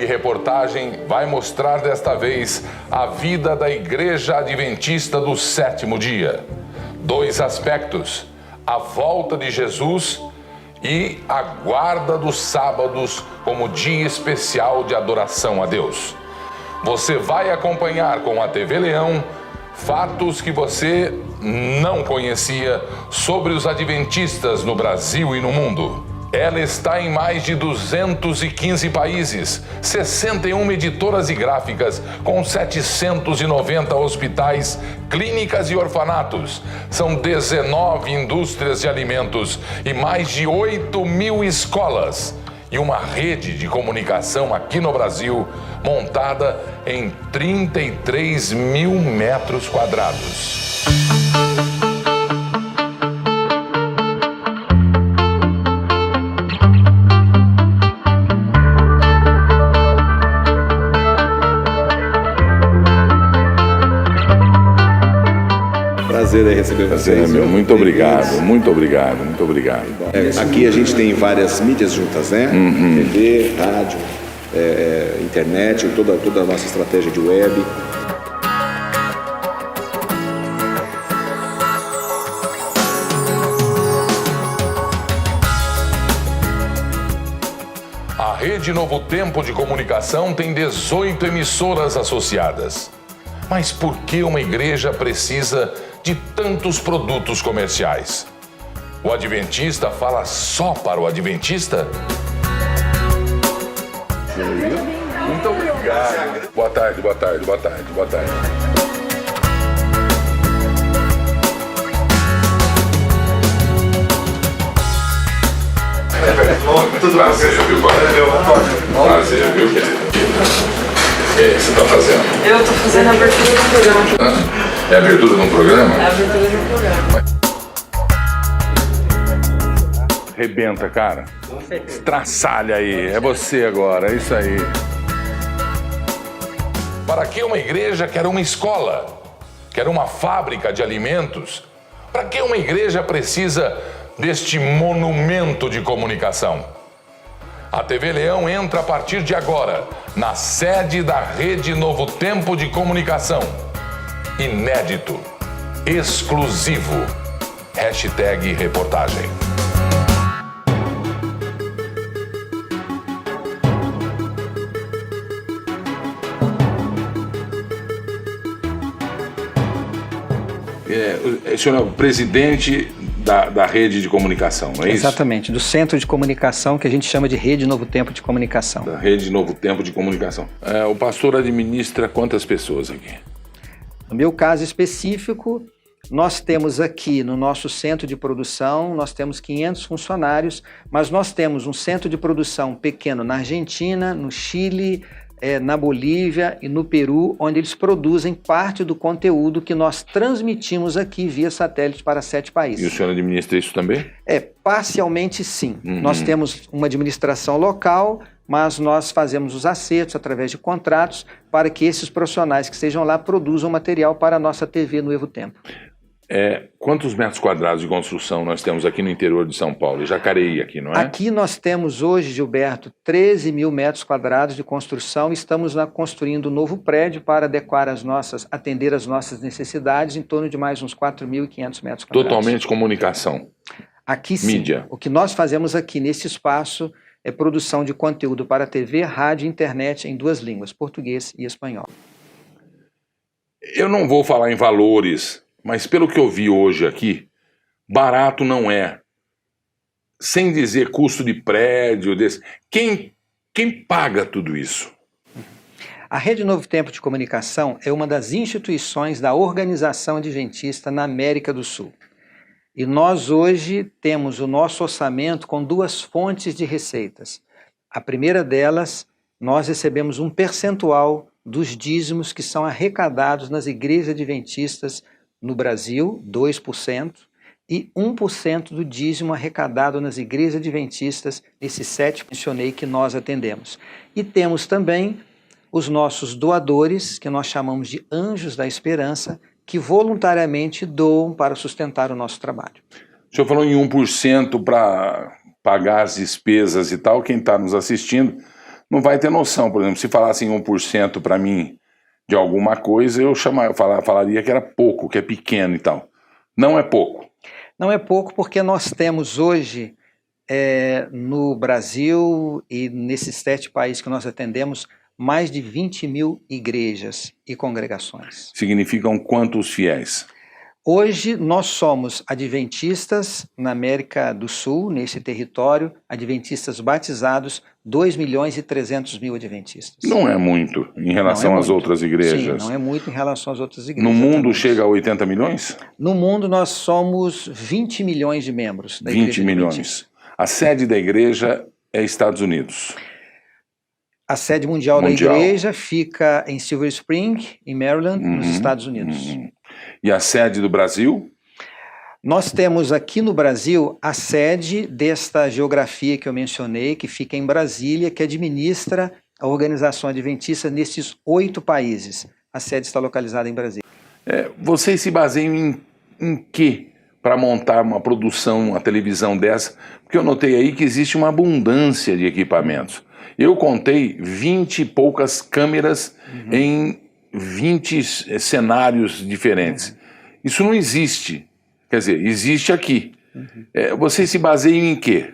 Reportagem vai mostrar desta vez a vida da Igreja Adventista do Sétimo Dia. 2 aspectos: a volta de Jesus e a guarda dos sábados como dia especial de adoração a Deus. Você vai acompanhar com a TV Leão fatos que você não conhecia sobre os adventistas no Brasil e no mundo. Ela está em mais de 215 países, 61 editoras e gráficas, com 790 hospitais, clínicas e orfanatos. São 19 indústrias de alimentos e mais de 8.000 escolas. E uma rede de comunicação aqui no Brasil, montada em 33.000 metros quadrados. Prazer em receber vocês. Meu, muito obrigado, muito obrigado, muito obrigado. Aqui a gente tem várias mídias juntas, né? TV, rádio, internet, toda a nossa estratégia de web. A Rede Novo Tempo de Comunicação tem 18 emissoras associadas. Mas por que uma igreja precisa de tantos produtos comerciais? O adventista fala só para o adventista? Muito obrigado. Boa tarde, boa tarde, boa tarde, boa tarde. Tudo prazer, viu, prazer, viu, querido? O que você está fazendo? Eu estou fazendo a abertura do programa. É a abertura de um programa? É a abertura de um programa. Rebenta, cara. Estraçalha aí. É você agora, é isso aí. Para que uma igreja quer uma escola? Quer uma fábrica de alimentos? Para que uma igreja precisa deste monumento de comunicação? A TV Leão entra a partir de agora na sede da Rede Novo Tempo de Comunicação. Inédito, exclusivo. #reportagem. O senhor é o presidente da rede de comunicação, não é isso? Exatamente, do centro de comunicação que a gente chama de Rede Novo Tempo de Comunicação. Da Rede Novo Tempo de Comunicação. O pastor administra quantas pessoas aqui? No meu caso específico, nós temos aqui no nosso centro de produção, nós temos 500 funcionários, mas nós temos um centro de produção pequeno na Argentina, no Chile, na Bolívia e no Peru, onde eles produzem parte do conteúdo que nós transmitimos aqui via satélite para 7 países. E o senhor administra isso também? Parcialmente sim. Nós temos uma administração local, mas nós fazemos os acertos através de contratos para que esses profissionais que estejam lá produzam material para a nossa TV Novo Tempo. Quantos metros quadrados de construção nós temos aqui no interior de São Paulo? Jacareí aqui, não é? Aqui nós temos hoje, Gilberto, 13.000 metros quadrados de construção. Estamos construindo um novo prédio para atender as nossas necessidades, em torno de mais uns 4.500 metros quadrados. Totalmente comunicação. Aqui sim. Mídia. O que nós fazemos aqui nesse espaço é produção de conteúdo para TV, rádio e internet em 2 línguas, português e espanhol. Eu não vou falar em valores, mas pelo que eu vi hoje aqui, barato não é. Sem dizer custo de prédio, quem paga tudo isso? A Rede Novo Tempo de Comunicação é uma das instituições da Organização Adventista na América do Sul. E nós hoje temos o nosso orçamento com 2 fontes de receitas. A primeira delas, nós recebemos um percentual dos dízimos que são arrecadados nas igrejas adventistas no Brasil, 2%, e 1% do dízimo arrecadado nas igrejas adventistas, esses 7 que mencionei que nós atendemos. E temos também os nossos doadores, que nós chamamos de Anjos da Esperança, que voluntariamente doam para sustentar o nosso trabalho. O senhor falou em 1% para pagar as despesas e tal. Quem está nos assistindo não vai ter noção. Por exemplo, se falassem 1% para mim de alguma coisa, eu falaria que era pouco, que é pequeno e tal. Não é pouco. Não é pouco porque nós temos hoje, no Brasil e nesses 7 países que nós atendemos, mais de 20 mil igrejas e congregações. Significam quantos fiéis? Hoje nós somos adventistas na América do Sul, nesse território, adventistas batizados, 2.300.000 adventistas. Não é muito em relação às outras igrejas. Sim, não é muito em relação às outras igrejas. No mundo chega a 80 milhões? No mundo nós somos 20 milhões de membros da 20 milhões. A sede da igreja é Estados Unidos. A sede mundial da igreja fica em Silver Spring, em Maryland, nos Estados Unidos. E a sede do Brasil? Nós temos aqui no Brasil a sede desta geografia que eu mencionei, que fica em Brasília, que administra a organização adventista nesses 8 países. A sede está localizada em Brasília. Vocês se baseiam em quê para montar uma produção, uma televisão dessa? Porque eu notei aí que existe uma abundância de equipamentos. Eu contei 20 e poucas câmeras em 20 cenários diferentes. Isso não existe. Quer dizer, existe aqui. Vocês se baseiam em quê?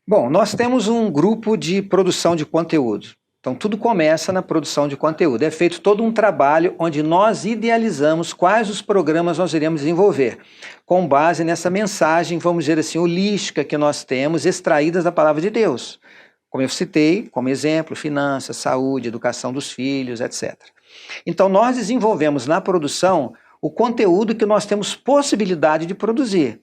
Bom, nós temos um grupo de produção de conteúdo. Então, tudo começa na produção de conteúdo. É feito todo um trabalho onde nós idealizamos quais os programas nós iremos desenvolver, com base nessa mensagem, vamos dizer assim, holística que nós temos, extraídas da Palavra de Deus. Como eu citei, como exemplo, finanças, saúde, educação dos filhos, etc. Então, nós desenvolvemos na produção o conteúdo que nós temos possibilidade de produzir.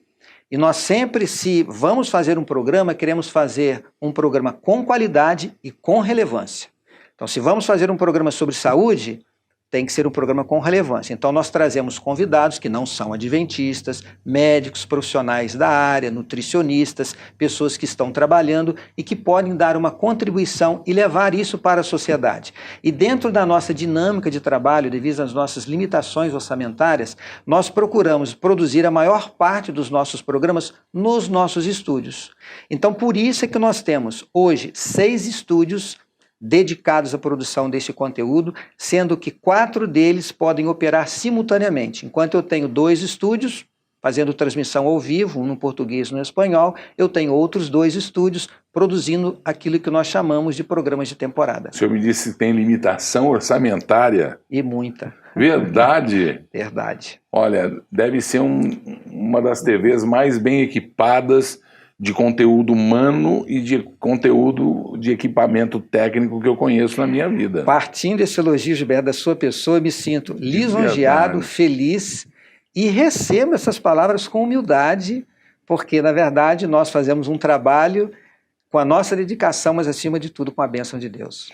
E nós sempre, se vamos fazer um programa, queremos fazer um programa com qualidade e com relevância. Então, se vamos fazer um programa sobre saúde, tem que ser um programa com relevância. Então, nós trazemos convidados que não são adventistas, médicos, profissionais da área, nutricionistas, pessoas que estão trabalhando e que podem dar uma contribuição e levar isso para a sociedade. E dentro da nossa dinâmica de trabalho, devido às nossas limitações orçamentárias, nós procuramos produzir a maior parte dos nossos programas nos nossos estúdios. Então, por isso é que nós temos hoje 6 estúdios dedicados à produção deste conteúdo, sendo que 4 deles podem operar simultaneamente. Enquanto eu tenho 2 estúdios fazendo transmissão ao vivo, um no português e um no espanhol, eu tenho outros 2 estúdios produzindo aquilo que nós chamamos de programas de temporada. O senhor me disse que tem limitação orçamentária? E muita. Verdade? Verdade. Olha, deve ser uma das TVs mais bem equipadas de conteúdo humano e de conteúdo de equipamento técnico que eu conheço na minha vida. Partindo desse elogio, Gilberto, da sua pessoa, eu me sinto lisonjeado, feliz e recebo essas palavras com humildade, porque, na verdade, nós fazemos um trabalho com a nossa dedicação, mas, acima de tudo, com a bênção de Deus.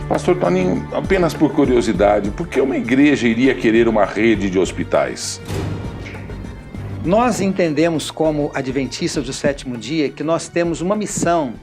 Pastor Toninho, apenas por curiosidade, por que uma igreja iria querer uma rede de hospitais? Nós entendemos como adventistas do 7º dia que nós temos uma missão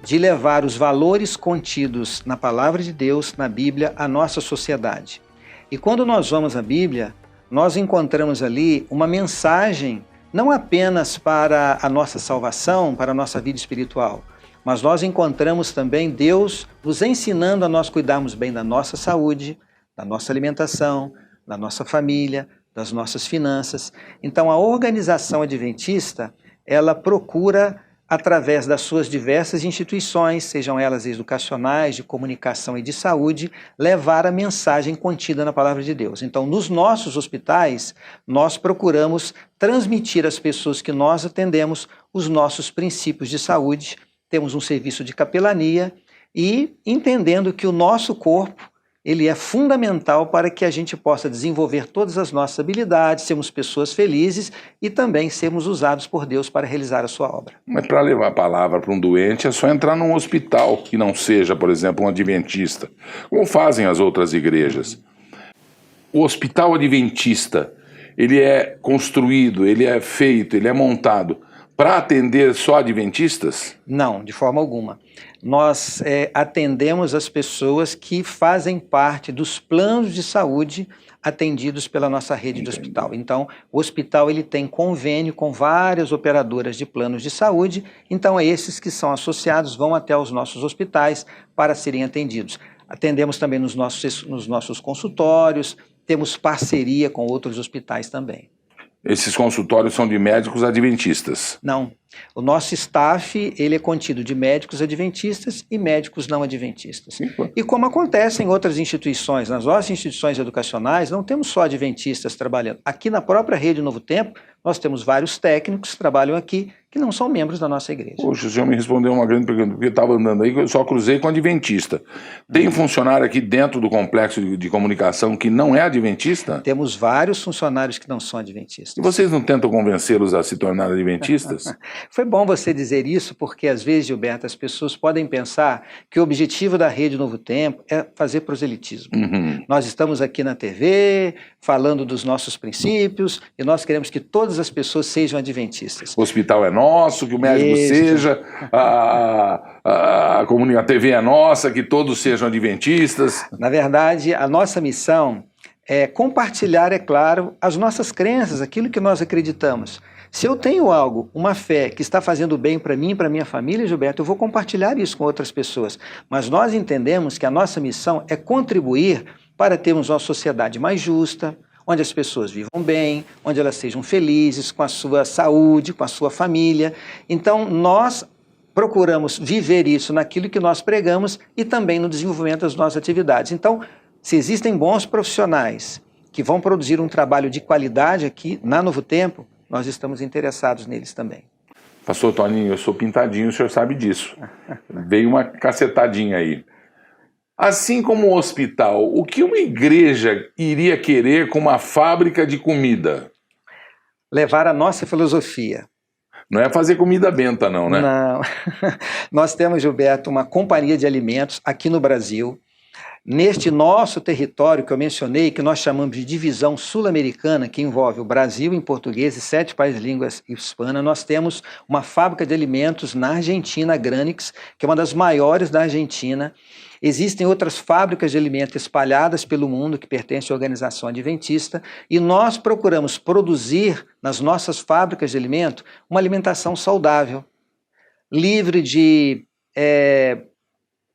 de levar os valores contidos na Palavra de Deus, na Bíblia, à nossa sociedade. E quando nós vamos à Bíblia, nós encontramos ali uma mensagem não apenas para a nossa salvação, para a nossa vida espiritual, mas nós encontramos também Deus nos ensinando a nós cuidarmos bem da nossa saúde, da nossa alimentação, da nossa família, das nossas finanças. Então, a organização adventista, ela procura, através das suas diversas instituições, sejam elas educacionais, de comunicação e de saúde, levar a mensagem contida na Palavra de Deus. Então, nos nossos hospitais, nós procuramos transmitir às pessoas que nós atendemos os nossos princípios de saúde. Temos um serviço de capelania e entendendo que o nosso corpo, ele é fundamental para que a gente possa desenvolver todas as nossas habilidades, sermos pessoas felizes e também sermos usados por Deus para realizar a sua obra. Mas para levar a palavra para um doente é só entrar num hospital que não seja, por exemplo, um adventista, como fazem as outras igrejas. O hospital adventista, ele é construído, ele é feito, ele é montado para atender só adventistas? Não, de forma alguma. Nós atendemos as pessoas que fazem parte dos planos de saúde atendidos pela nossa rede de hospital. Então, o hospital ele tem convênio com várias operadoras de planos de saúde, então esses que são associados vão até os nossos hospitais para serem atendidos. Atendemos também nos nossos consultórios, temos parceria com outros hospitais também. Esses consultórios são de médicos adventistas? Não. O nosso staff ele é contido de médicos adventistas e médicos não adventistas. E como acontece em outras instituições, nas nossas instituições educacionais, não temos só adventistas trabalhando. Aqui na própria Rede Novo Tempo, nós temos vários técnicos que trabalham aqui que não são membros da nossa igreja. Poxa, o senhor me respondeu uma grande pergunta, porque eu estava andando aí, eu só cruzei com adventista. Tem funcionário aqui dentro do complexo de comunicação que não é adventista? Temos vários funcionários que não são adventistas. E vocês não tentam convencê-los a se tornar adventistas? Foi bom você dizer isso, porque às vezes, Gilberto, as pessoas podem pensar que o objetivo da Rede Novo Tempo é fazer proselitismo. Nós estamos aqui na TV, falando dos nossos princípios, e nós queremos que todas as pessoas sejam adventistas. O hospital é nosso, que o médico seja, a TV é nossa, que todos sejam adventistas. Na verdade, a nossa missão é compartilhar, é claro, as nossas crenças, aquilo que nós acreditamos. Se eu tenho algo, uma fé que está fazendo bem para mim e para minha família, Gilberto, eu vou compartilhar isso com outras pessoas. Mas nós entendemos que a nossa missão é contribuir para termos uma sociedade mais justa, onde as pessoas vivam bem, onde elas sejam felizes com a sua saúde, com a sua família. Então, nós procuramos viver isso naquilo que nós pregamos e também no desenvolvimento das nossas atividades. Então, se existem bons profissionais que vão produzir um trabalho de qualidade aqui na Novo Tempo, nós estamos interessados neles também. Pastor Toninho, eu sou pintadinho, o senhor sabe disso. Veio uma cacetadinha aí. Assim como o hospital, o que uma igreja iria querer com uma fábrica de comida? Levar a nossa filosofia. Não é fazer comida benta não, né? Não. Nós temos, Gilberto, uma companhia de alimentos aqui no Brasil. Neste nosso território que eu mencionei, que nós chamamos de divisão sul-americana, que envolve o Brasil em português e 7 países de língua hispana, nós temos uma fábrica de alimentos na Argentina, a Granix, que é uma das maiores da Argentina. Existem outras fábricas de alimentos espalhadas pelo mundo que pertencem à organização adventista e nós procuramos produzir nas nossas fábricas de alimento uma alimentação saudável, livre de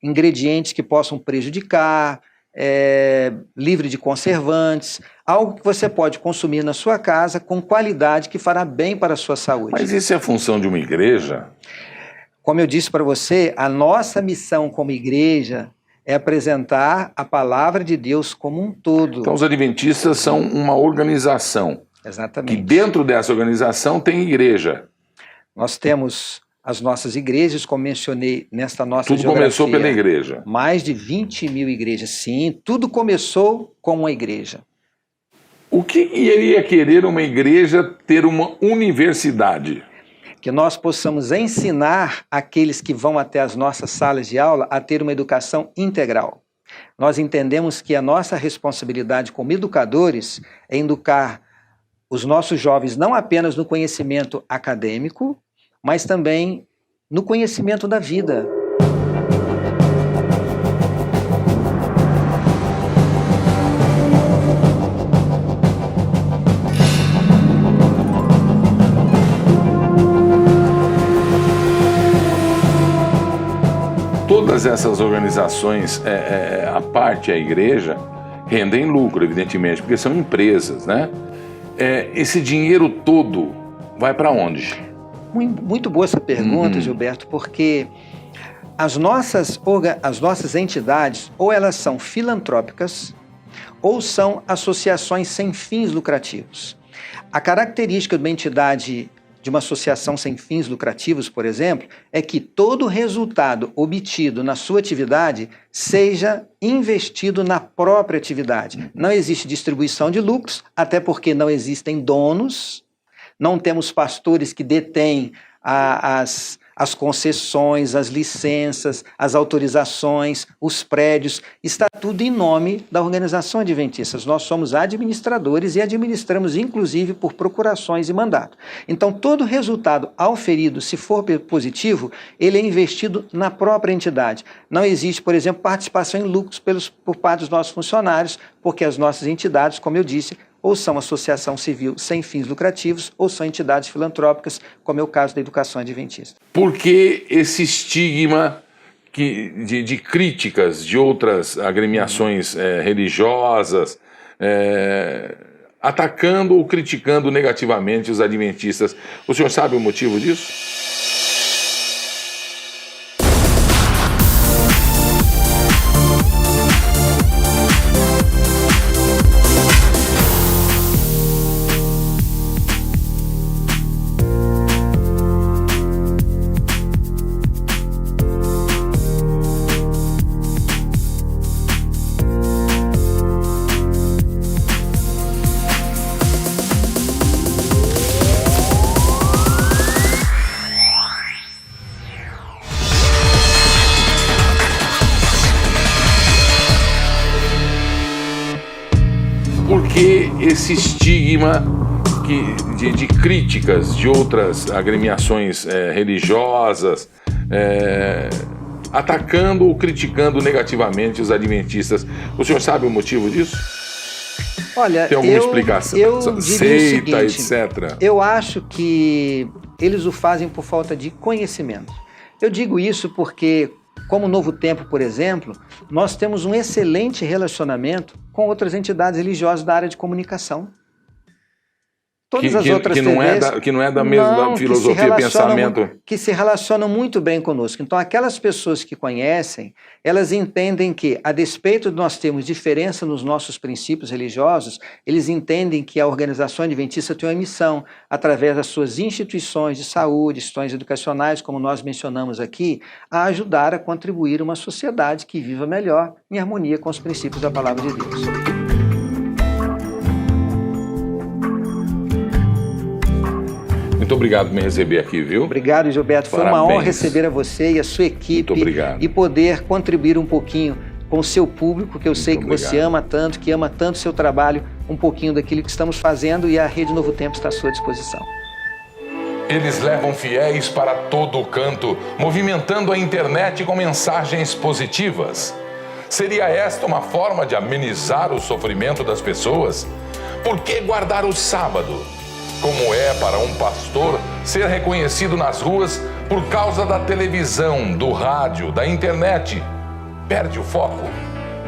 ingredientes que possam prejudicar, livre de conservantes, algo que você pode consumir na sua casa com qualidade que fará bem para a sua saúde. Mas isso é função de uma igreja? Como eu disse para você, a nossa missão como igreja é apresentar a palavra de Deus como um todo. Então os adventistas são uma organização. Exatamente. Que dentro dessa organização tem igreja. Nós temos as nossas igrejas, como mencionei nesta nossa Tudo geografia. começou pela igreja. Mais de 20 mil igrejas, sim. Tudo começou com uma igreja. O que iria querer uma igreja ter uma universidade? Que nós possamos ensinar aqueles que vão até as nossas salas de aula a ter uma educação integral. Nós entendemos que a nossa responsabilidade como educadores é educar os nossos jovens não apenas no conhecimento acadêmico, mas também no conhecimento da vida. Todas essas organizações, a parte a igreja, rendem lucro, evidentemente, porque são empresas, né? Esse dinheiro todo vai para onde? Muito boa essa pergunta, Gilberto, porque as nossas entidades, ou elas são filantrópicas, ou são associações sem fins lucrativos. A característica de uma entidade, de uma associação sem fins lucrativos, por exemplo, é que todo resultado obtido na sua atividade seja investido na própria atividade. Não existe distribuição de lucros, até porque não existem donos. Não temos pastores que detêm as as concessões, as licenças, as autorizações, os prédios, está tudo em nome da Organização Adventista. Nós somos administradores e administramos, inclusive, por procurações e mandato. Então, todo resultado auferido, se for positivo, ele é investido na própria entidade. Não existe, por exemplo, participação em lucros por parte dos nossos funcionários, porque as nossas entidades, como eu disse, ou são associação civil sem fins lucrativos, ou são entidades filantrópicas, como é o caso da Educação Adventista. Por que esse estigma de críticas de outras agremiações religiosas, atacando ou criticando negativamente os adventistas? O senhor sabe o motivo disso? Por que esse estigma de críticas de outras agremiações religiosas, atacando ou criticando negativamente os adventistas? O senhor sabe o motivo disso? Olha, tem alguma explicação? Eu diria Seita, o seguinte, etc. Eu acho que eles o fazem por falta de conhecimento. Eu digo isso porque, como Novo Tempo, por exemplo, nós temos um excelente relacionamento com outras entidades religiosas da área de comunicação. Todas as outras TVs que não é da mesma filosofia e pensamento. Que se relacionam muito bem conosco. Então, aquelas pessoas que conhecem, elas entendem que, a despeito de nós termos diferença nos nossos princípios religiosos, eles entendem que a Organização Adventista tem uma missão, através das suas instituições de saúde, instituições educacionais, como nós mencionamos aqui, a ajudar a contribuir uma sociedade que viva melhor, em harmonia com os princípios da Palavra de Deus. Muito obrigado por me receber aqui, viu? Obrigado, Gilberto. Foi uma honra receber a você e a sua equipe. Muito obrigado. E poder contribuir um pouquinho com o seu público, que eu sei que você ama tanto, que ama tanto o seu trabalho, um pouquinho daquilo que estamos fazendo, e a Rede Novo Tempo está à sua disposição. Eles levam fiéis para todo o canto, movimentando a internet com mensagens positivas. Seria esta uma forma de amenizar o sofrimento das pessoas? Por que guardar o sábado? Como é para um pastor ser reconhecido nas ruas por causa da televisão, do rádio, da internet? Perde o foco?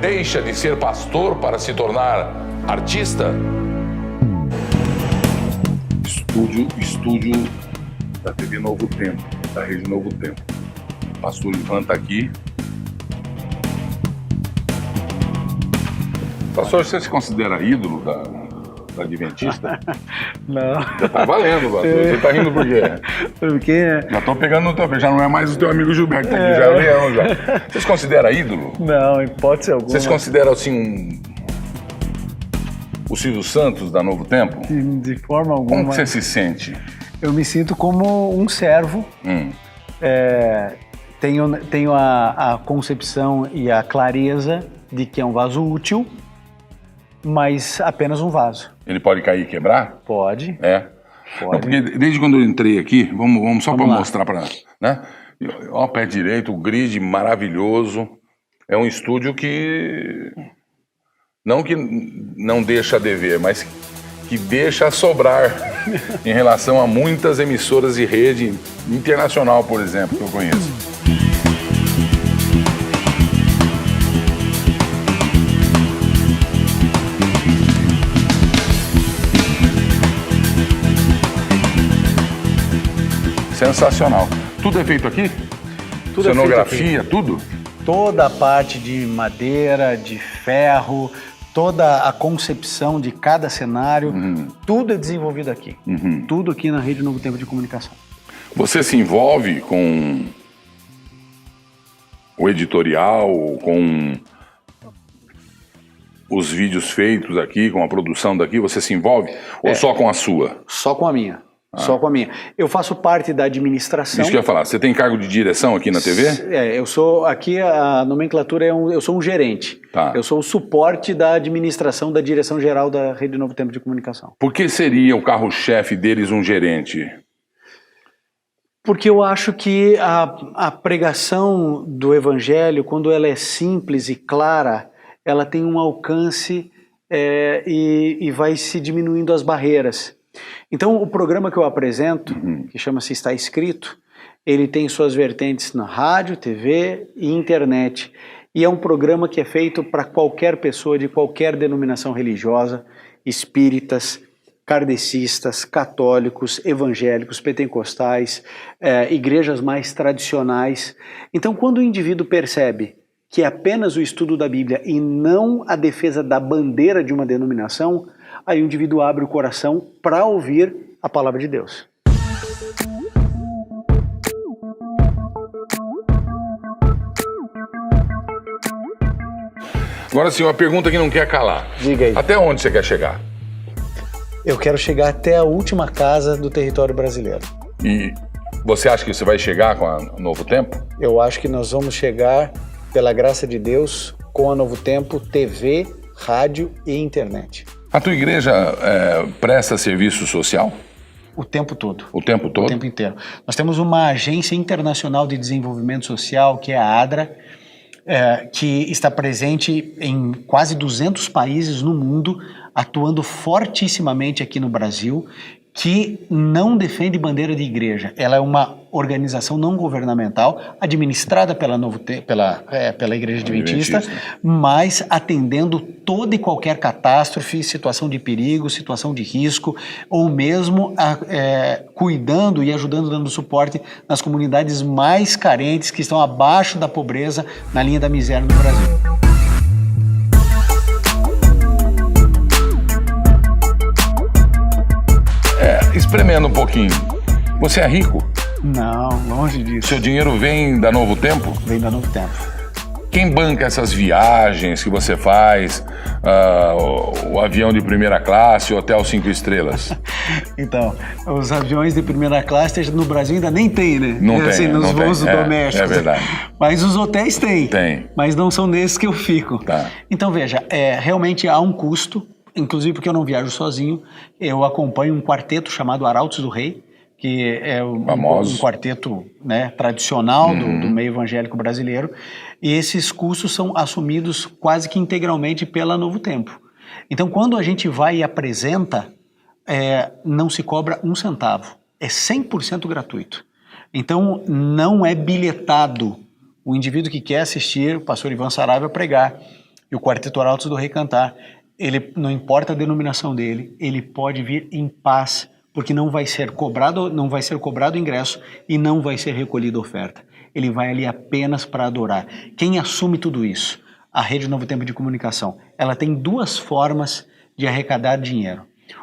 Deixa de ser pastor para se tornar artista? Estúdio da TV Novo Tempo, da Rede Novo Tempo. O pastor Ivan está aqui. Pastor, você se considera ídolo da Adventista? Não. Já tá valendo, pastor. Você tá rindo por quê? Porque... Já tô pegando no teu pé, já não é mais o teu amigo Gilberto, aqui já é o Leão já. Você se considera ídolo? Não, em hipótese alguma. Você se considera assim o Silvio Santos da Novo Tempo? De forma alguma. Como que você se sente? Eu me sinto como um servo. Tenho a concepção e a clareza de que é um vaso útil, mas apenas um vaso. Ele pode cair e quebrar? Pode. É. Pode. Não, porque desde quando eu entrei aqui, vamos só para lá. mostrar para, né? Ó, pé direito, o grid maravilhoso. É um estúdio que não deixa a dever, mas que deixa a sobrar em relação a muitas emissoras de rede internacional, por exemplo, que eu conheço. Sensacional. Tudo é feito aqui? Tudo Cenografia, é feito aqui. tudo? Toda a parte de madeira, de ferro, toda a concepção de cada cenário, tudo é desenvolvido aqui. Tudo aqui na Rede Novo Tempo de Comunicação. Você se envolve com o editorial, com os vídeos feitos aqui, com a produção daqui? Você se envolve? Ou só com a sua? Só com a minha. Só com a minha. Eu faço parte da administração. Isso que eu ia falar. Você tem cargo de direção aqui na TV? Eu sou, aqui a nomenclatura eu sou um gerente. Tá. Eu sou o suporte da administração da direção geral da Rede Novo Tempo de Comunicação. Por que seria o carro-chefe deles um gerente? Porque eu acho que a pregação do Evangelho, quando ela é simples e clara, ela tem um alcance e vai se diminuindo as barreiras. Então, o programa que eu apresento, que chama-se Está Escrito, ele tem suas vertentes na rádio, TV e internet. E é um programa que é feito para qualquer pessoa de qualquer denominação religiosa, espíritas, kardecistas, católicos, evangélicos, pentecostais, igrejas mais tradicionais. Então, quando o indivíduo percebe que é apenas o estudo da Bíblia e não a defesa da bandeira de uma denominação, aí o indivíduo abre o coração para ouvir a palavra de Deus. Agora sim, uma pergunta que não quer calar. Diga aí. Até onde você quer chegar? Eu quero chegar até a última casa do território brasileiro. E você acha que você vai chegar com a Novo Tempo? Eu acho que nós vamos chegar, pela graça de Deus, com a Novo Tempo, TV, rádio e internet. A tua igreja presta serviço social? O tempo todo. O tempo todo? O tempo inteiro. Nós temos uma agência internacional de desenvolvimento social, que é a ADRA, que está presente em quase 200 países no mundo, atuando fortissimamente aqui no Brasil, que não defende bandeira de igreja. Ela é uma organização não governamental, administrada pela Igreja Adventista, mas atendendo toda e qualquer catástrofe, situação de perigo, situação de risco, ou mesmo cuidando e ajudando, dando suporte nas comunidades mais carentes, que estão abaixo da pobreza, na linha da miséria no Brasil. Espremendo um pouquinho, você é rico? Não, longe disso. Seu dinheiro vem da Novo Tempo? Vem da Novo Tempo. Quem banca essas viagens que você faz, o avião de primeira classe, o hotel 5 estrelas? Então, os aviões de primeira classe no Brasil ainda nem tem, né? Não tem, assim, nos não voos tem. domésticos. É verdade. Mas os hotéis têm. Tem. Mas não são nesses que eu fico. Tá. Então, veja, realmente há um custo, inclusive porque eu não viajo sozinho, eu acompanho um quarteto chamado Arautos do Rei, que é um quarteto, né, tradicional do meio evangélico brasileiro, e esses custos são assumidos quase que integralmente pela Novo Tempo. Então, quando a gente vai e apresenta, não se cobra um centavo, é 100% gratuito. Então, não é bilhetado. O indivíduo que quer assistir o pastor Ivan Saraiva pregar e o quarteto Arautos do Rei cantar, ele, não importa a denominação dele, ele pode vir em paz, porque não vai ser cobrado ingresso e não vai ser recolhida oferta. Ele vai ali apenas para adorar. Quem assume tudo isso? A Rede Novo Tempo de Comunicação. Ela tem duas formas de arrecadar dinheiro.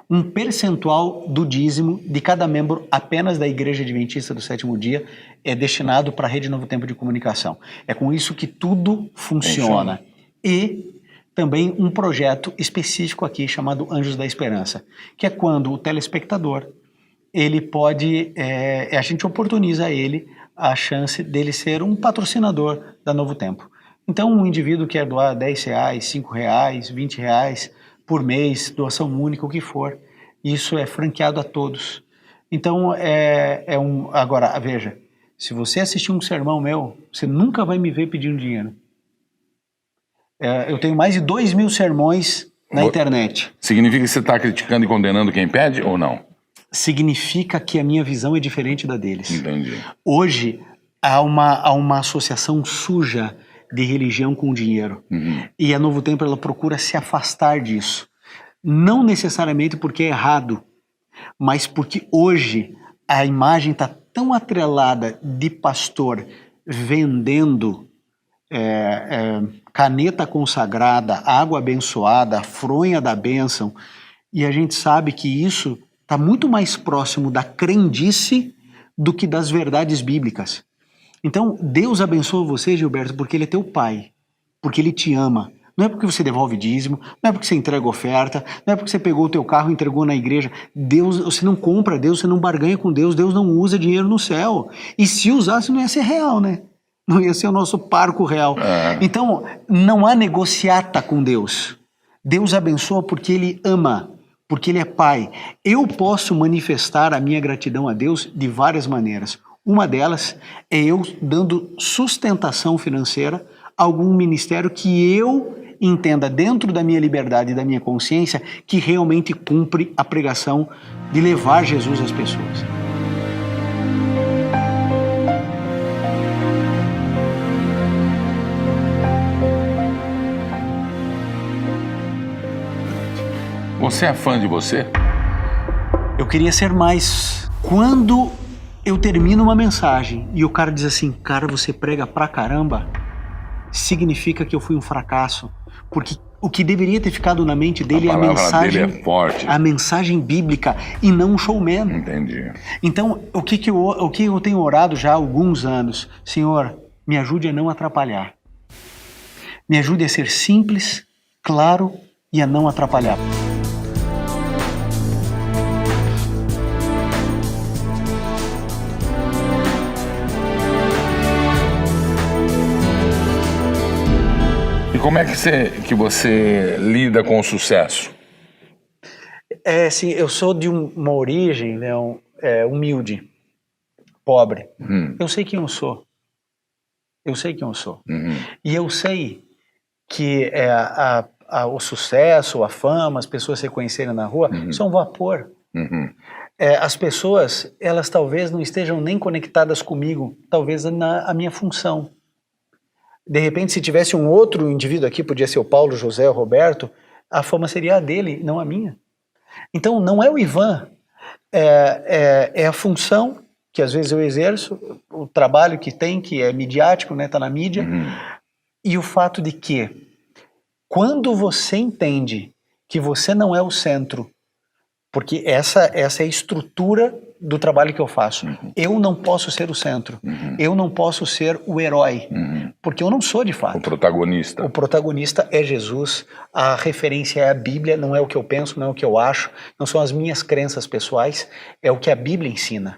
Um percentual do dízimo de cada membro apenas da Igreja Adventista do Sétimo Dia é destinado para a Rede Novo Tempo de Comunicação. É com isso que tudo funciona. E também um projeto específico aqui chamado Anjos da Esperança, que é quando o telespectador, ele pode, a gente oportuniza a ele a chance dele ser um patrocinador da Novo Tempo. Então, um indivíduo quer doar R$10, R$5, R$20 por mês, doação única, o que for, isso é franqueado a todos. Então, agora, veja, se você assistir um sermão meu, você nunca vai me ver pedindo dinheiro. Eu tenho mais de 2.000 sermões na internet. Significa que você está criticando e condenando quem pede ou não? Significa que a minha visão é diferente da deles. Entendi. Hoje, há uma associação suja de religião com dinheiro. E a Novo Tempo ela procura se afastar disso. Não necessariamente porque é errado, mas porque hoje a imagem está tão atrelada de pastor vendendo caneta consagrada, água abençoada, fronha da bênção, e a gente sabe que isso está muito mais próximo da crendice do que das verdades bíblicas. Então, Deus abençoa você, Gilberto, porque Ele é teu pai, porque Ele te ama, Não é porque você devolve dízimo, não é porque você entrega oferta, não é porque você pegou o teu carro e entregou na igreja. Deus, você não compra Deus, você não barganha com Deus, Deus não usa dinheiro no céu. E se usasse, não ia ser real, né? Não ia ser o nosso parco real. Então, não há negociata com Deus. Deus abençoa porque Ele ama, porque Ele é Pai. Eu posso manifestar a minha gratidão a Deus de várias maneiras. Uma delas é eu dando sustentação financeira a algum ministério que eu entenda dentro da minha liberdade e da minha consciência que realmente cumpre a pregação de levar Jesus às pessoas. Você é fã de você? Eu queria ser mais. Quando eu termino uma mensagem e o cara diz assim, cara, você prega pra caramba, significa que eu fui um fracasso. Porque o que deveria ter ficado na mente dele é a mensagem, dele é forte. A mensagem bíblica e não um showman. Entendi. Então, o que eu tenho orado já há alguns anos? Senhor, me ajude a não atrapalhar. Me ajude a ser simples, claro e a não atrapalhar. Como é que você lida com o sucesso? Assim, eu sou de uma origem, né, humilde, pobre. Eu sei quem eu sou. Eu sei quem eu sou. E eu sei que o sucesso, a fama, as pessoas se reconhecerem na rua, são vapor. As pessoas, elas talvez não estejam nem conectadas comigo, talvez a minha função. De repente, se tivesse um outro indivíduo aqui, podia ser o Paulo, José, o Roberto, a fama seria a dele, não a minha. Então, não é o Ivan, é a função que às vezes eu exerço, o trabalho que tem, que é midiático, né, tá na mídia, e o fato de que, quando você entende que você não é o centro, porque essa é a estrutura do trabalho que eu faço. Eu não posso ser o centro. Eu não posso ser o herói. Porque eu não sou de fato. O protagonista. O protagonista é Jesus. A referência é a Bíblia. Não é o que eu penso, não é o que eu acho. Não são as minhas crenças pessoais. É o que a Bíblia ensina.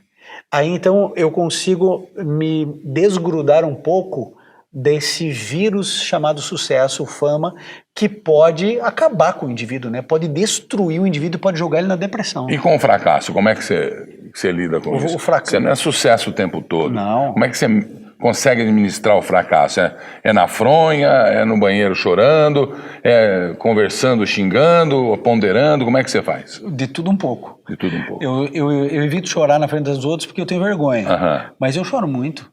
Aí então eu consigo me desgrudar um pouco desse vírus chamado sucesso, fama, que pode acabar com o indivíduo, né? Pode destruir o indivíduo, pode jogar ele na depressão. E com o fracasso, como é que você lida com isso? O fracasso. Você não é sucesso o tempo todo. Não. Como é que você consegue administrar o fracasso? É na fronha, é no banheiro chorando, é conversando, xingando, ponderando, como é que você faz? De tudo um pouco. De tudo um pouco. Eu evito chorar na frente dos outros porque eu tenho vergonha. Mas eu choro muito.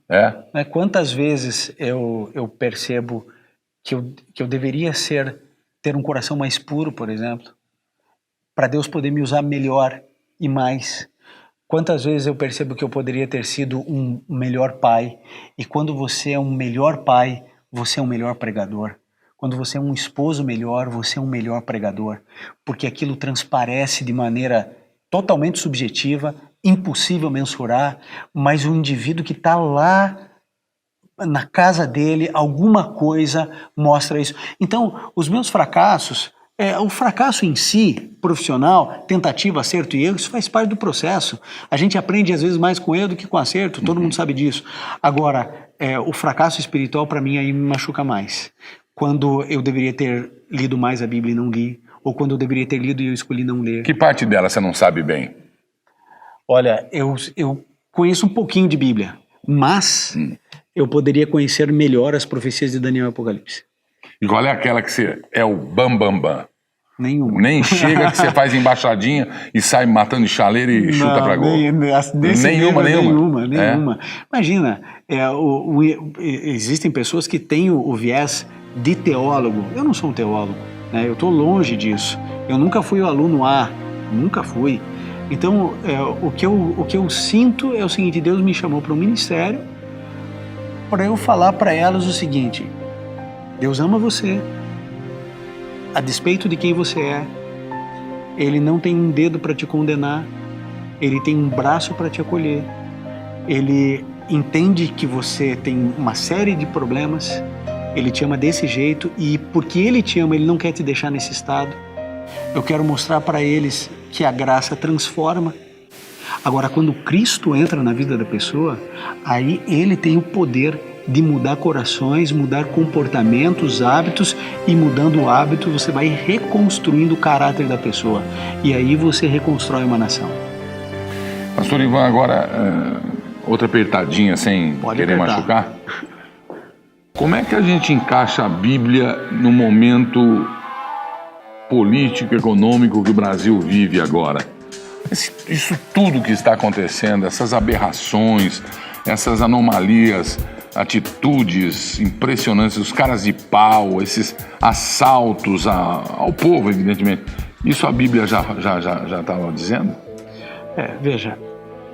Né? Quantas vezes eu percebo que eu deveria ter um coração mais puro, por exemplo, para Deus poder me usar melhor e mais. Quantas vezes eu percebo que eu poderia ter sido um melhor pai, e quando você é um melhor pai, você é um melhor pregador. Quando você é um esposo melhor, você é um melhor pregador, porque aquilo transparece de maneira totalmente subjetiva, impossível mensurar, mas o indivíduo que está lá na casa dele, alguma coisa mostra isso. Então, os meus fracassos, o fracasso em si, profissional, tentativa, acerto e erro, isso faz parte do processo. A gente aprende às vezes mais com erro do que com acerto, todo mundo sabe disso. Agora, o fracasso espiritual para mim aí me machuca mais. Quando eu deveria ter lido mais a Bíblia e não li, ou quando eu deveria ter lido e eu escolhi não ler. Que parte dela você não sabe bem? Olha, eu conheço um pouquinho de Bíblia, mas eu poderia conhecer melhor as profecias de Daniel e Apocalipse. E qual é aquela que você é o bam? Nenhuma. Nem chega que você faz embaixadinha e sai matando de chaleira e chuta pra gol. Nenhuma. Imagina, existem pessoas que têm o viés de teólogo. Eu não sou um teólogo, né? Eu estou longe disso. Eu nunca fui o aluno A, nunca fui. Então, o que eu sinto é o seguinte: Deus me chamou para um ministério para eu falar para elas o seguinte: Deus ama você, a despeito de quem você é. Ele não tem um dedo para te condenar, ele tem um braço para te acolher. Ele entende que você tem uma série de problemas Ele te ama desse jeito e porque Ele te ama, Ele não quer te deixar nesse estado. Eu quero mostrar para eles que a graça transforma. Agora, quando Cristo entra na vida da pessoa, aí Ele tem o poder de mudar corações, mudar comportamentos, hábitos, e mudando o hábito você vai reconstruindo o caráter da pessoa. E aí você reconstrói uma nação. Pastor Ivan, agora outra apertadinha sem querer machucar. Como é que a gente encaixa a Bíblia no momento político, econômico que o Brasil vive agora? Isso tudo que está acontecendo, essas aberrações, essas anomalias, atitudes impressionantes, os caras de pau, esses assaltos ao povo, evidentemente. Isso a Bíblia já estava dizendo? Veja,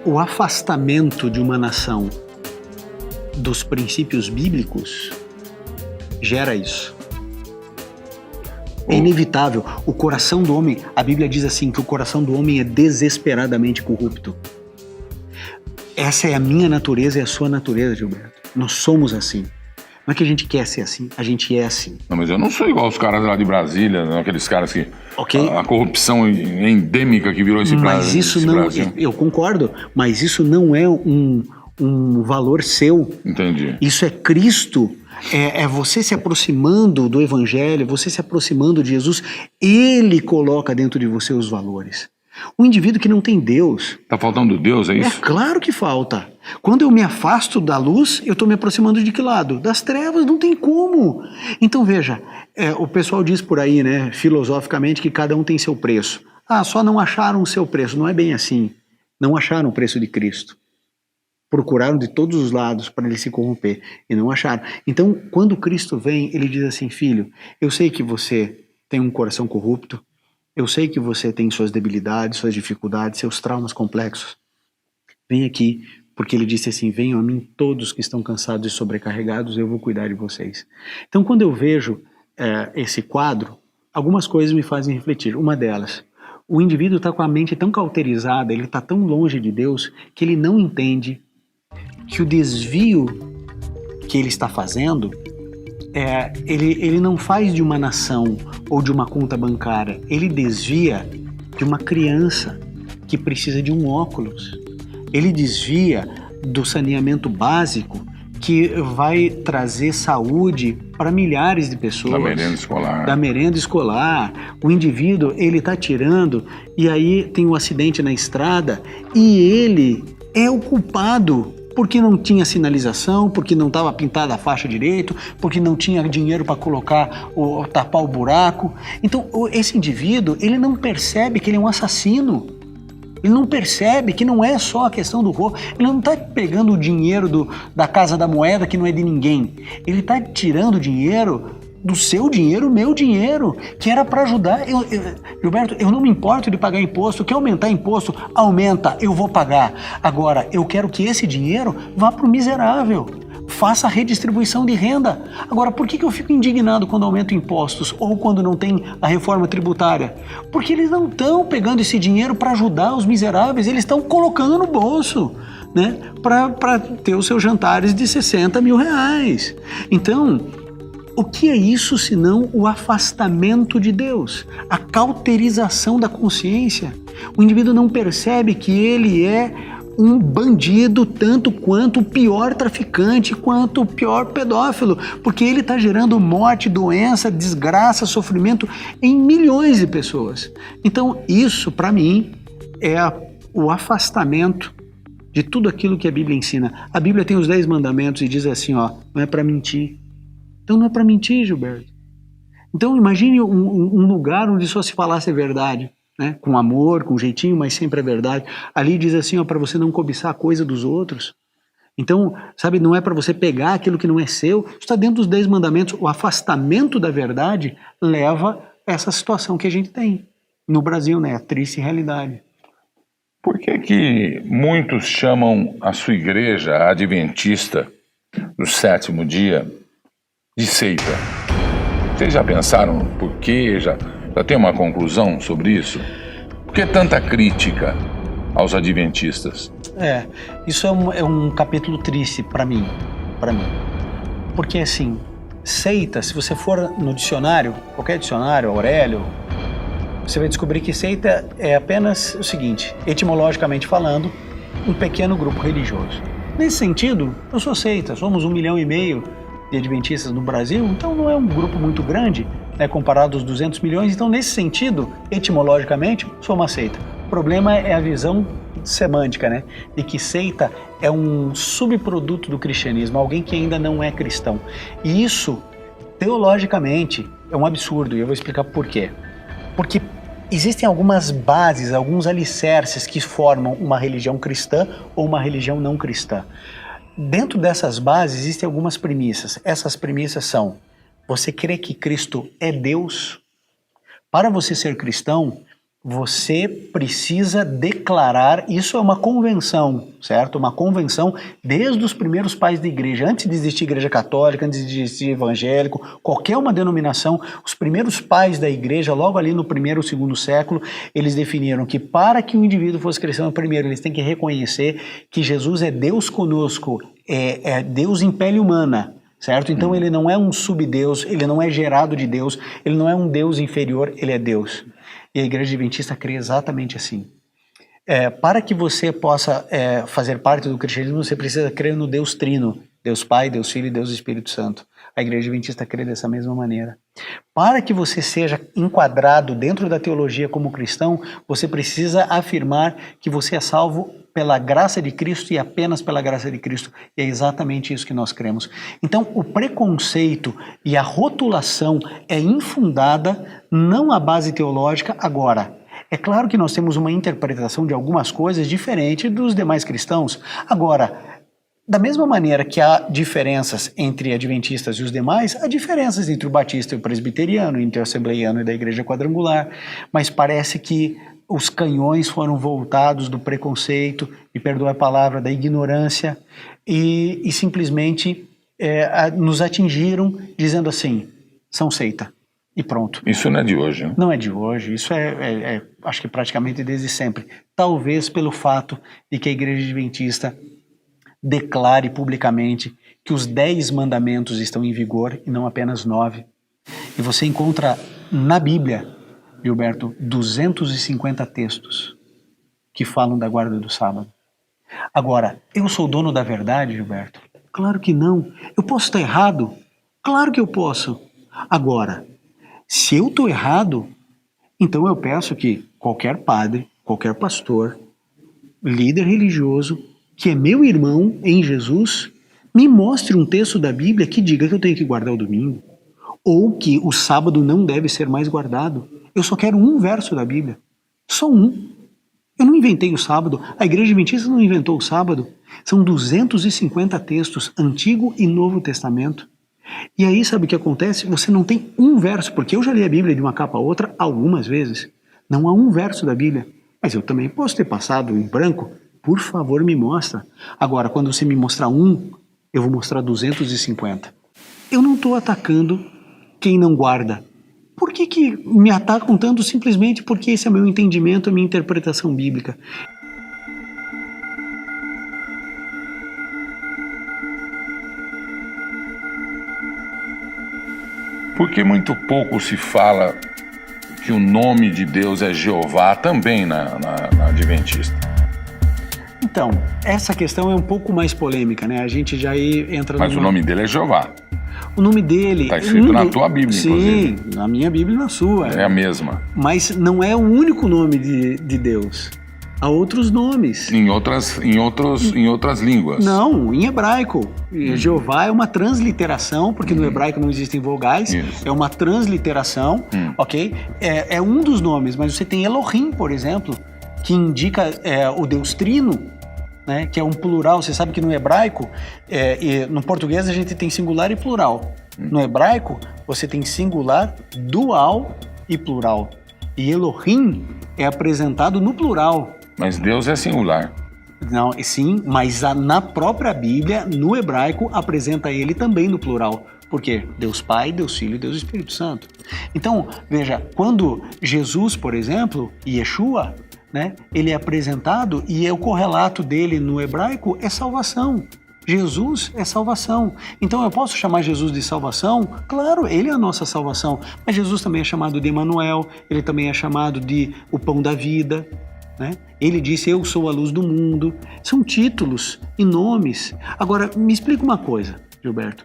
o afastamento de uma nação dos princípios bíblicos gera isso. É inevitável. O coração do homem, a Bíblia diz assim, que o coração do homem é desesperadamente corrupto. Essa é a minha natureza e a sua natureza, Gilberto. Nós somos assim. Não é que a gente quer ser assim, a gente é assim. Não, mas eu não sou igual os caras lá de Brasília, não, aqueles caras que... Okay. A corrupção endêmica que virou esse Brasil. Mas isso não... Brasil. Eu concordo, mas isso não é um valor seu. Entendi. Isso é Cristo. É você se aproximando do Evangelho, você se aproximando de Jesus. Ele coloca dentro de você os valores. Um indivíduo que não tem Deus... Tá faltando Deus, é isso? É claro que falta. Quando eu me afasto da luz, eu estou me aproximando de que lado? Das trevas, não tem como. Então veja, o pessoal diz por aí, né, filosoficamente, que cada um tem seu preço. Só não acharam o seu preço. Não é bem assim. Não acharam o preço de Cristo. Procuraram de todos os lados para ele se corromper e não acharam. Então, quando Cristo vem, ele diz assim, filho, eu sei que você tem um coração corrupto, eu sei que você tem suas debilidades, suas dificuldades, seus traumas complexos. Vem aqui, porque ele disse assim, venham a mim todos que estão cansados e sobrecarregados, eu vou cuidar de vocês. Então, quando eu vejo esse quadro, algumas coisas me fazem refletir. Uma delas, o indivíduo está com a mente tão cauterizada, ele está tão longe de Deus, que ele não entende que o desvio que ele está fazendo, ele não faz de uma nação ou de uma conta bancária, ele desvia de uma criança que precisa de um óculos. Ele desvia do saneamento básico que vai trazer saúde para milhares de pessoas. Da merenda escolar. O indivíduo, ele está tirando e aí tem um acidente na estrada e ele é o culpado porque não tinha sinalização, porque não estava pintada a faixa direito, porque não tinha dinheiro para tapar o buraco. Então, esse indivíduo, ele não percebe que ele é um assassino. Ele não percebe que não é só a questão do roubo. Ele não está pegando o dinheiro da Casa da Moeda, que não é de ninguém. Ele está tirando dinheiro do seu dinheiro, meu dinheiro, que era para ajudar. Gilberto, eu não me importo de pagar imposto. Quer aumentar imposto? Aumenta, eu vou pagar. Agora, eu quero que esse dinheiro vá para o miserável. Faça a redistribuição de renda. Agora, por que eu fico indignado quando aumento impostos ou quando não tem a reforma tributária? Porque eles não estão pegando esse dinheiro para ajudar os miseráveis, eles estão colocando no bolso, né, para ter os seus jantares de 60 mil reais. Então, o que é isso senão o afastamento de Deus, a cauterização da consciência? O indivíduo não percebe que ele é um bandido tanto quanto o pior traficante, quanto o pior pedófilo, porque ele está gerando morte, doença, desgraça, sofrimento em milhões de pessoas. Então isso, para mim, é o afastamento de tudo aquilo que a Bíblia ensina. A Bíblia tem os 10 mandamentos e diz assim, não é para mentir. Então não é para mentir, Gilberto. Então imagine um lugar onde só se falasse a verdade, né? Com amor, com jeitinho, mas sempre a verdade. Ali diz assim, para você não cobiçar a coisa dos outros. Então, sabe, não é para você pegar aquilo que não é seu. Isso está dentro dos 10 mandamentos. O afastamento da verdade leva a essa situação que a gente tem no Brasil, né? A triste realidade. Por que muitos chamam a sua igreja, a adventista, do 7º dia, de seita? Vocês já pensaram por quê? Já tem uma conclusão sobre isso? Por que tanta crítica aos adventistas? Isso é um capítulo triste para mim. Porque assim, seita, se você for no dicionário, qualquer dicionário, Aurélio, você vai descobrir que seita é apenas o seguinte, etimologicamente falando, um pequeno grupo religioso. Nesse sentido, eu sou seita, somos 1,5 milhão de adventistas no Brasil, então não é um grupo muito grande, né, comparado aos 200 milhões, então nesse sentido, etimologicamente, sou uma seita. O problema é a visão semântica, né, de que seita é um subproduto do cristianismo, alguém que ainda não é cristão. E isso, teologicamente, é um absurdo, e eu vou explicar por quê. Porque existem algumas bases, alguns alicerces que formam uma religião cristã ou uma religião não cristã. Dentro dessas bases existem algumas premissas. Essas premissas são: você crê que Cristo é Deus? Para você ser cristão, você precisa declarar, isso é uma convenção, certo? Uma convenção desde os primeiros pais da igreja, antes de existir igreja católica, antes de existir evangélico, qualquer uma denominação, os primeiros pais da igreja, logo ali no primeiro ou segundo século, eles definiram que para que o indivíduo fosse cristão, primeiro eles têm que reconhecer que Jesus é Deus conosco, é Deus em pele humana, certo? Então ele não é um subdeus, ele não é gerado de Deus, ele não é um Deus inferior, ele é Deus. E a Igreja Adventista crê exatamente assim. Para que você possa fazer parte do cristianismo, você precisa crer no Deus Trino, Deus Pai, Deus Filho e Deus Espírito Santo. A Igreja Adventista crê dessa mesma maneira. Para que você seja enquadrado dentro da teologia como cristão, você precisa afirmar que você é salvo pela graça de Cristo e apenas pela graça de Cristo. E é exatamente isso que nós cremos. Então, o preconceito e a rotulação é infundada, não à base teológica. Agora, é claro que nós temos uma interpretação de algumas coisas diferente dos demais cristãos. Agora, da mesma maneira que há diferenças entre adventistas e os demais, há diferenças entre o batista e o presbiteriano, entre o assembleiano e da igreja quadrangular, mas parece que os canhões foram voltados do preconceito, me perdoa a palavra, da ignorância, e simplesmente nos atingiram dizendo assim, são seita, e pronto. Isso não é de hoje, né? Não é de hoje, isso acho que praticamente desde sempre. Talvez pelo fato de que a Igreja Adventista declare publicamente que os 10 mandamentos estão em vigor e não apenas 9. E você encontra na Bíblia, Gilberto, 250 textos que falam da guarda do sábado. Agora, eu sou dono da verdade, Gilberto? Claro que não. Eu posso estar errado? Claro que eu posso. Agora, se eu estou errado, então eu peço que qualquer padre, qualquer pastor, líder religioso, que é meu irmão em Jesus, me mostre um texto da Bíblia que diga que eu tenho que guardar o domingo, ou que o sábado não deve ser mais guardado. Eu só quero um verso da Bíblia, só um. Eu não inventei o sábado, a Igreja Adventista não inventou o sábado. São 250 textos, Antigo e Novo Testamento. E aí sabe o que acontece? Você não tem um verso, porque eu já li a Bíblia de uma capa a outra algumas vezes. Não há um verso da Bíblia, mas eu também posso ter passado em branco. Por favor, me mostra. Agora, quando você me mostrar um, eu vou mostrar 250. Eu não estou atacando quem não guarda. Por que me atacam tanto? Simplesmente porque esse é o meu entendimento, a minha interpretação bíblica. Porque muito pouco se fala que o nome de Deus é Jeová também na Adventista. Então, essa questão é um pouco mais polêmica, né? A gente já entra... Mas o nome dele é Jeová. O nome dele... Está escrito na tua Bíblia, inclusive. Sim, na minha Bíblia e na sua. É a mesma. Mas não é o único nome de Deus. Há outros nomes. Em outras línguas. Não, em hebraico. Jeová é uma transliteração, porque no hebraico não existem vogais. Isso. É uma transliteração, ok? É um dos nomes, mas você tem Elohim, por exemplo, que indica o Deus Trino, né, que é um plural. Você sabe que no hebraico, e no português a gente tem singular e plural. No hebraico, você tem singular, dual e plural. E Elohim é apresentado no plural. Mas Deus é singular. Não, sim, mas na própria Bíblia, no hebraico, apresenta ele também no plural. Por quê? Deus Pai, Deus Filho e Deus Espírito Santo. Então, veja, quando Jesus, por exemplo, Yeshua, né, ele é apresentado e o correlato dele no hebraico é salvação. Jesus é salvação. Então eu posso chamar Jesus de salvação? Claro, ele é a nossa salvação. Mas Jesus também é chamado de Emanuel, ele também é chamado de o pão da vida, né? Ele disse, eu sou a luz do mundo. São títulos e nomes. Agora, me explica uma coisa, Gilberto.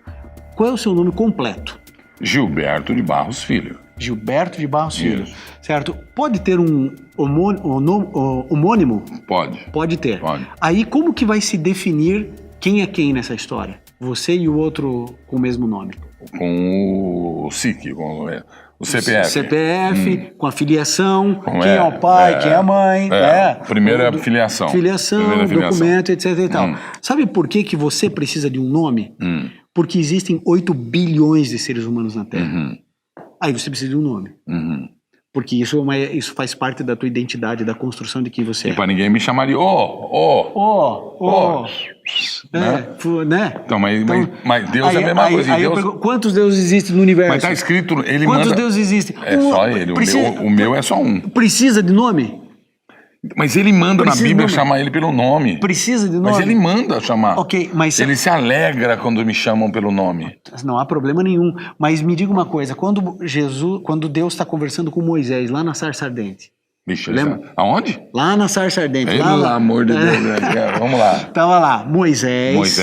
Qual é o seu nome completo? Gilberto de Barros Filho. Gilberto de Barros Filho, Isso. certo? Pode ter um homônimo? Pode. Pode ter. Pode. Aí como que vai se definir quem é quem nessa história? Você e o outro com o mesmo nome. Com o SIC, com o CPF. CPF, com a filiação, Como quem é o pai, quem é a mãe. Né? Primeiro é a filiação. Filiação, Primeira filiação. documento, etc e tal. Sabe por que você precisa de um nome? Porque existem 8 bilhões de seres humanos na Terra. Aí você precisa de um nome. Porque isso faz parte da tua identidade, da construção de quem você é. E pra ninguém me chamar de né? Então, mas Deus é a mesma coisa. Aí Deus... eu pergunto, quantos deuses existem no universo? Mas tá escrito, ele quantos manda... deuses existem? É só ele, o meu é só um. Precisa de nome? Mas ele manda Precisa na Bíblia de nome. chamar ele pelo nome. Precisa de nome? Mas ele manda chamar. Ok, mas... Ele se alegra quando me chamam pelo nome. Não há problema nenhum. Mas me diga uma coisa, quando Deus está conversando com Moisés lá na sarça ardente, Bicho, lembra? Aonde? lá na sarça ardente, Pelo amor de Deus, né? Vamos lá. Tava lá, Moisés,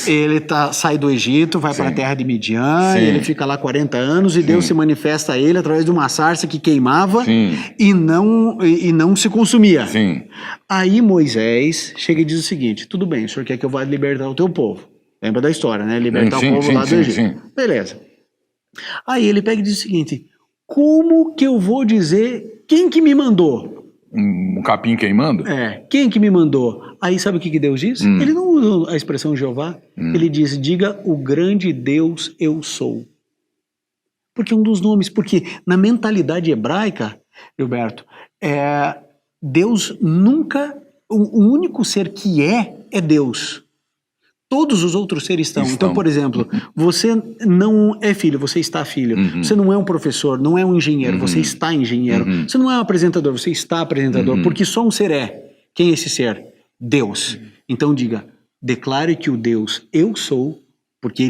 ele sai do Egito, vai para a terra de Midian, Sim. ele fica lá 40 anos e Deus se manifesta a ele através de uma sarça que queimava e não se consumia. Sim. Aí Moisés chega e diz o seguinte, tudo bem, o senhor quer que eu vá libertar o teu povo. Lembra da história, né? Libertar o povo lá do Egito. Sim. Beleza. Aí ele pega e diz o seguinte, como que eu vou dizer quem que me mandou? Um capim queimando? Quem que me mandou? Aí sabe o que Deus diz? Ele não usa a expressão Jeová, ele diz, diga o grande Deus eu sou. Porque um dos nomes, porque na mentalidade hebraica, Gilberto, Deus nunca, o único ser que é Deus. Todos os outros seres estão. Então, por exemplo, você não é filho, você está filho. Você não é um professor, não é um engenheiro, você está engenheiro. Você não é um apresentador, você está apresentador. Porque só um ser é. Quem é esse ser? Deus. Então diga, declare que o Deus eu sou, porque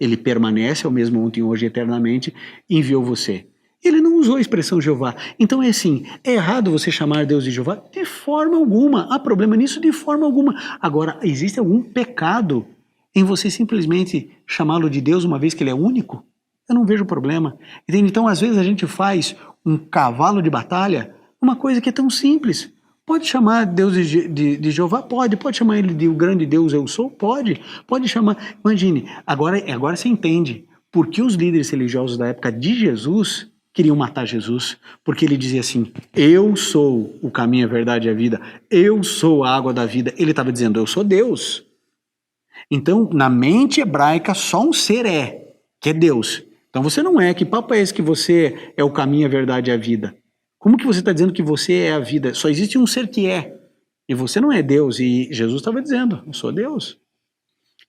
ele permanece ao mesmo ontem, hoje e eternamente, enviou você. Ele não usou a expressão Jeová. Então é assim, é errado você chamar Deus de Jeová? De forma alguma. Há problema nisso? De forma alguma. Agora, existe algum pecado em você simplesmente chamá-lo de Deus uma vez que ele é único? Eu não vejo problema. Entende? Então, às vezes a gente faz um cavalo de batalha, uma coisa que é tão simples. Pode chamar Deus de Jeová? Pode chamar ele de o grande Deus eu sou? Pode chamar. Imagine, agora você entende por que os líderes religiosos da época de Jesus queriam matar Jesus, porque ele dizia assim, eu sou o caminho, a verdade e a vida, eu sou a água da vida. Ele estava dizendo, eu sou Deus. Então, na mente hebraica, só um ser que é Deus. Então você não que papo é esse que você é o caminho, a verdade e a vida? Como que você está dizendo que você é a vida? Só existe um ser que é, e você não é Deus, e Jesus estava dizendo, eu sou Deus.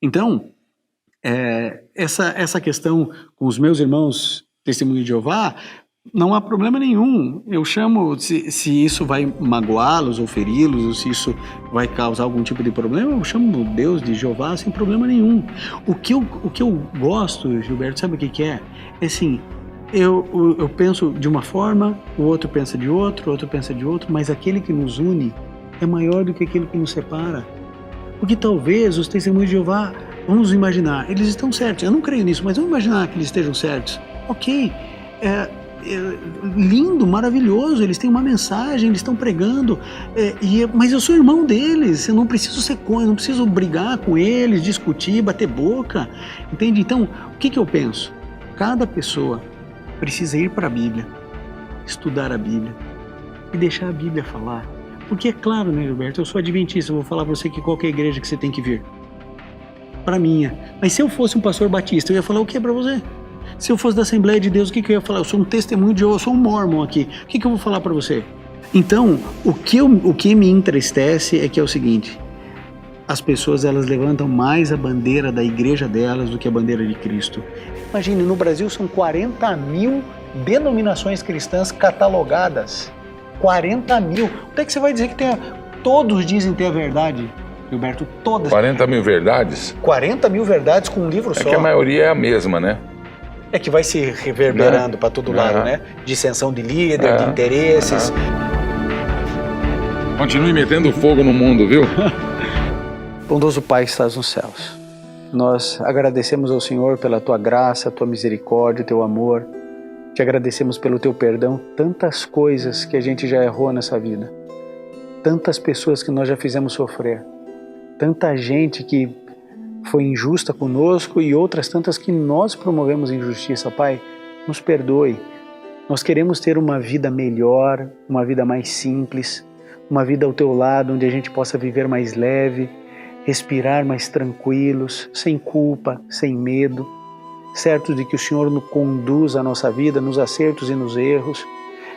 Então, essa questão com os meus irmãos Testemunho de Jeová, não há problema nenhum. Eu chamo, se isso vai magoá-los ou feri-los, ou se isso vai causar algum tipo de problema, eu chamo Deus de Jeová sem problema nenhum. O que eu gosto, Gilberto, sabe o que é? É assim, eu penso de uma forma, o outro pensa de outro, o outro pensa de outro, mas aquele que nos une é maior do que aquele que nos separa. Porque talvez os Testemunhos de Jeová, vamos imaginar, eles estão certos. Eu não creio nisso, mas vamos imaginar que eles estejam certos. Ok, lindo, maravilhoso, eles têm uma mensagem, eles estão pregando, mas eu sou irmão deles, eu não preciso ser eu não preciso brigar com eles, discutir, bater boca, entende? Então, o que eu penso? Cada pessoa precisa ir para a Bíblia, estudar a Bíblia e deixar a Bíblia falar. Porque é claro, né, Gilberto, eu sou adventista, eu vou falar para você que qualquer igreja que você tem que vir, para minha. Mas se eu fosse um pastor batista, eu ia falar o que para você? Se eu fosse da Assembleia de Deus, o que eu ia falar? Eu sou um testemunho de Jeová, eu sou um mormon aqui. O que eu vou falar para você? Então, o que me entristece é que é o seguinte, as pessoas elas levantam mais a bandeira da igreja delas do que a bandeira de Cristo. Imagine, no Brasil são 40 mil denominações cristãs catalogadas. 40 mil. Onde é que você vai dizer que todos dizem ter a verdade? Gilberto, todas. 40 mil verdades? 40 mil verdades com um livro só. É que a maioria é a mesma, né? É que vai se reverberando para todo lado, né? Dissensão de líder, de interesses. Continue metendo fogo no mundo, viu? Bondoso Pai que estás nos céus, nós agradecemos ao Senhor pela Tua graça, Tua misericórdia, Teu amor. Te agradecemos pelo Teu perdão, tantas coisas que a gente já errou nessa vida, tantas pessoas que nós já fizemos sofrer, tanta gente que foi injusta conosco e outras tantas que nós promovemos injustiça. Pai, nos perdoe. Nós queremos ter uma vida melhor, uma vida mais simples, uma vida ao Teu lado, onde a gente possa viver mais leve, respirar mais tranquilos, sem culpa, sem medo, certos de que o Senhor nos conduz a nossa vida nos acertos e nos erros.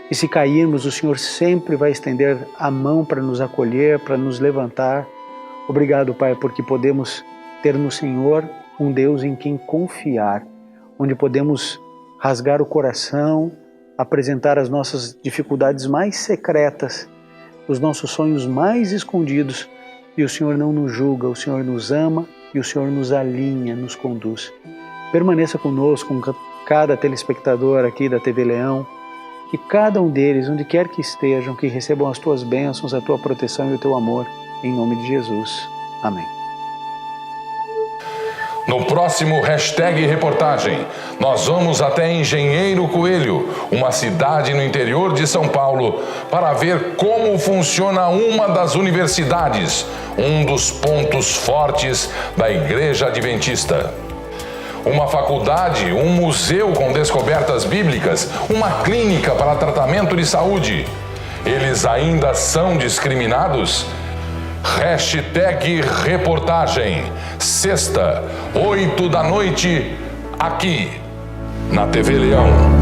E se cairmos, o Senhor sempre vai estender a mão para nos acolher, para nos levantar. Obrigado, Pai, porque podemos ter no Senhor um Deus em quem confiar, onde podemos rasgar o coração, apresentar as nossas dificuldades mais secretas, os nossos sonhos mais escondidos, e o Senhor não nos julga, o Senhor nos ama e o Senhor nos alinha, nos conduz. Permaneça conosco, com cada telespectador aqui da TV Leão, que cada um deles, onde quer que estejam, que recebam as Tuas bênçãos, a Tua proteção e o Teu amor, em nome de Jesus. Amém. No próximo #reportagem, nós vamos até Engenheiro Coelho, uma cidade no interior de São Paulo, para ver como funciona uma das universidades, um dos pontos fortes da Igreja Adventista. Uma faculdade, um museu com descobertas bíblicas, uma clínica para tratamento de saúde. Eles ainda são discriminados? #reportagem, sexta, 8 da noite, aqui na TV Leão.